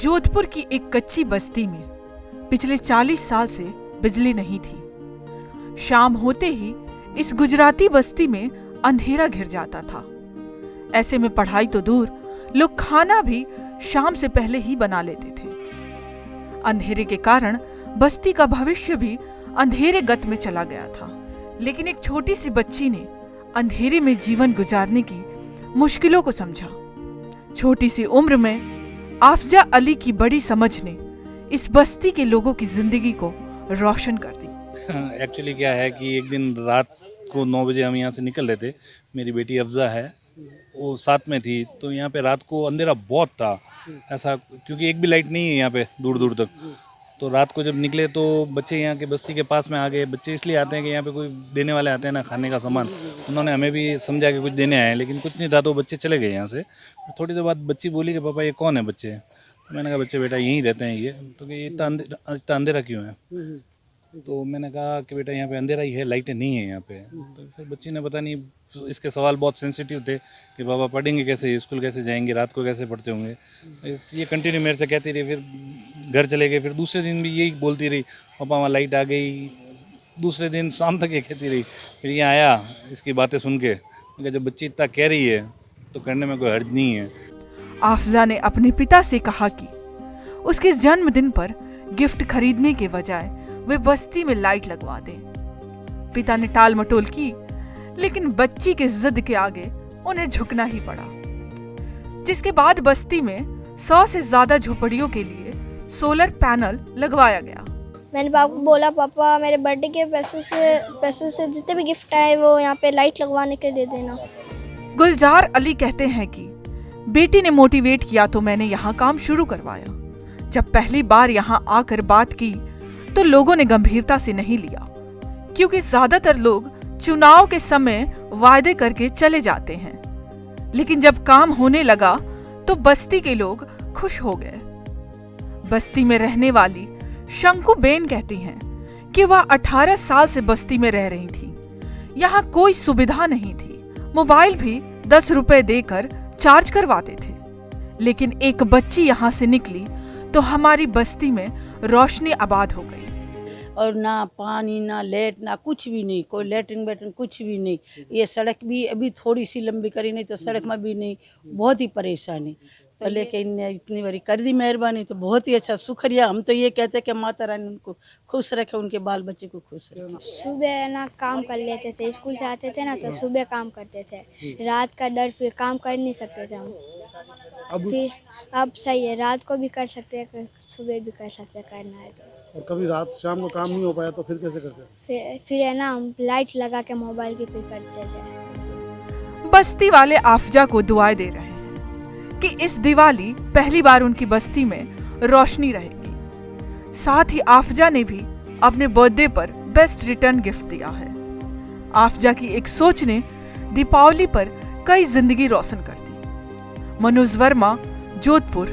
जोधपुर की एक कच्ची बस्ती में पिछले 40 साल से बिजली नहीं थी। शाम होते ही इस गुजराती बस्ती में अंधेरा घिर जाता था। ऐसे में पढ़ाई तो दूर, लोग खाना भी शाम से पहले ही बना लेते थे। अंधेरे के कारण बस्ती का भविष्य भी अंधेरे गत में चला गया था। लेकिन एक छोटी सी बच्ची ने अंधेरे में जीवन गुजारने की मुश्किलों को समझा। छोटी सी उम्र में आफजा अली की बड़ी समझ ने इस बस्ती के लोगों की जिंदगी को रोशन कर दी। एक्चुअली क्या है कि एक दिन रात को 9 बजे हम यहाँ से निकल रहे थे। मेरी बेटी अफजा है, वो साथ में थी। तो यहाँ पे रात को अंधेरा बहुत था, ऐसा क्योंकि एक भी लाइट नहीं है यहाँ पे दूर दूर तक। तो रात को जब निकले तो बच्चे यहाँ के बस्ती के पास में आ गए। बच्चे इसलिए आते हैं कि यहाँ पे कोई देने वाले आते हैं ना, खाने का सामान। उन्होंने हमें भी समझा कि कुछ देने आए हैं, लेकिन कुछ नहीं था। तो बच्चे चले गए यहाँ से। थोड़ी देर बाद बच्ची बोली कि पापा ये कौन है बच्चे? तो मैंने कहा बच्चे बेटा यहीं रहते हैं ये। तो कि इतना अंधेरा क्यों है? तो मैंने कहा कि बेटा यहाँ पे अंधेरा ही है, लाइटें नहीं है यहाँ पे। तो फिर बच्ची ने पता नहीं, इसके सवाल बहुत सेंसिटिव थे कि बाबा पढ़ेंगे कैसे, स्कूल कैसे जाएंगे, रात को कैसे पढ़ते होंगे। ये कंटिन्यू मेरे से कहती रही। फिर घर चले गए। फिर दूसरे दिन भी यही बोलती रही, पापा वहाँ लाइट आ गई। दूसरे दिन शाम तक ये कहती रही। फिर ये आया इसकी बातें सुन के, जब बच्ची इतना कह रही है तो करने में कोई हर्ज नहीं है। आफजा ने अपने पिता से कहा कि उसके जन्मदिन पर गिफ्ट खरीदने के बजाय वे बस्ती में लाइट लगवा दें। पिता ने टाल मटोल की, लेकिन बच्ची के जिद के आगे उन्हें झुकना ही पड़ा। जिसके बाद बस्ती में 100 से ज्यादा झोपड़ियों के लिए सोलर पैनल लगवाया गया। मैंने पापा को बोला, पापा मेरे बर्थडे के पैसों से जितने भी गिफ्ट आए वो यहाँ पे लाइट लगवाने के दे देना। गुलजार अली कहते हैं कि बेटी ने मोटिवेट किया तो मैंने यहाँ काम शुरू करवाया। जब पहली बार यहाँ आकर बात की तो लोगों ने गंभीरता से नहीं लिया, क्योंकि ज्यादातर लोग चुनाव के समय वायदे करके चले जाते हैं। लेकिन जब काम होने लगा तो बस्ती के लोग खुश हो गए। बस्ती में रहने वाली शंकु बेन कहती हैं कि वह 18 साल से बस्ती में रह रही थी। यहाँ कोई सुविधा नहीं थी। मोबाइल भी 10 रुपए देकर चार्ज करवाते थे। लेकिन एक बच्ची यहाँ से निकली तो हमारी बस्ती में रोशनी आबाद हो गई। और ना पानी, ना लाइट, ना कुछ भी नहीं, कोई लेटरिन बेटरिन कुछ भी नहीं। ये सड़क भी अभी थोड़ी सी लंबी करी, नहीं तो सड़क में भी नहीं। बहुत ही परेशानी। तो लेकिन इतनी बड़ी कर दी मेहरबानी, तो बहुत ही अच्छा, शुक्रिया। हम तो ये कहते हैं कि माता रानी उनको खुश रखे, उनके बाल बच्चे को खुश रखे। सुबह ना काम कर लेते थे, स्कूल जाते थे ना तो सुबह काम करते थे। रात का डर, फिर काम कर नहीं सकते थे हम। फिर अब सही है, रात को भी कर सकते हैं, सुबह भी कर सकते हैं, करना है तो। और कभी रात शाम को काम नहीं हो पाया तो फिर कैसे करते? फिर है ना, हम लाइट लगा के मोबाइल की फिर करते थे। बस्ती वाले आफजा को दुआएं दे रहे हैं कि इस दिवाली पहली बार उनकी बस्ती में रोशनी रहेगी। साथ ही आफजा ने भी अपने बर्थडे पर बेस्ट रिटर्न गिफ्ट दिया है। आफजा की एक सोच ने दीपावली पर कई जिंदगी रोशन कर दी। मनोज वर्मा, जोधपुर।